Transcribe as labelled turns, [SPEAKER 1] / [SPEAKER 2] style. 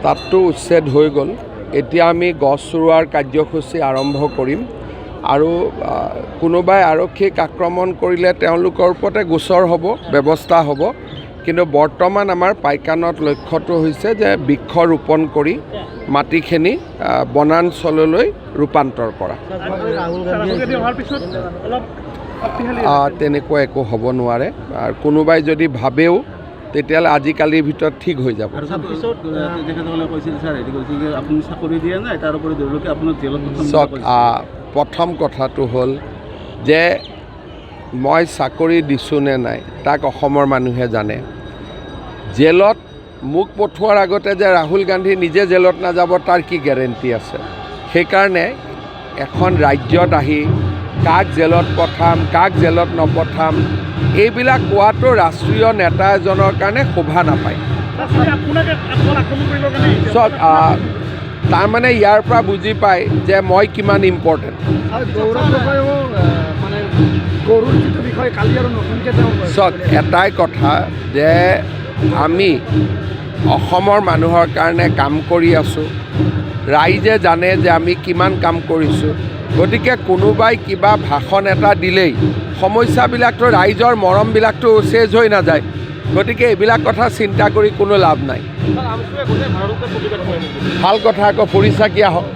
[SPEAKER 1] তাতটো উচ্ছেদ হৈ গ'ল। এতিয়া আমি গছ ৰোৱাৰ কাৰ্যসূচী আৰম্ভ কৰিম আৰু কোনোবাই আৰক্ষীক আক্ৰমণ কৰিলে তেওঁলোকৰ ওপৰতে গোচৰ হ'ব, ব্যৱস্থা হ'ব। কিন্তু বৰ্তমান আমাৰ পাইকানত লক্ষ্যটো হৈছে যে বৃক্ষ ৰোপণ কৰি মাটিখিনি বনাঞ্চললৈ ৰূপান্তৰ কৰা। তেনেকুৱা একো হ'ব নোৱাৰে আৰু কোনোবাই যদি ভাবেও তেতিয়াহ'লে আজিকালিৰ ভিতৰত ঠিক হৈ যাব। চাওক, প্ৰথম কথাটো হ'ল যে মই চাকৰি দিছোঁ নে নাই তাক অসমৰ মানুহে জানে। জেলত মোক পঠোৱাৰ আগতে যে ৰাহুল গান্ধী নিজে জেলত নাযাব তাৰ কি গেৰেণ্টি আছে? সেইকাৰণে এখন ৰাজ্যত আহি কাক জেলত পঠাম, কাক জেলত নপঠাম, এইবিলাক কোৱাটো ৰাষ্ট্ৰীয় নেতা এজনৰ কাৰণে শোভা নাপায়। চাওক, তাৰমানে ইয়াৰ পৰা বুজি পায় যে মই কিমান ইম্পৰ্টেণ্ট। চাওক, এটাই কথা যে আমি অসমৰ মানুহৰ কাৰণে কাম কৰি আছোঁ, ৰাইজে জানে যে আমি কিমান কাম কৰিছোঁ। গতিকে কোনোবাই কিবা ভাষণ এটা দিলেই সমস্যাবিলাকতো ৰাইজৰ মৰমবিলাকতো চেজ হৈ নাযায়। গতিকে এইবিলাক কথা চিন্তা কৰি কোনো লাভ নাই। ভাল কথা, আকৌ ফুৰি চাকি আহক।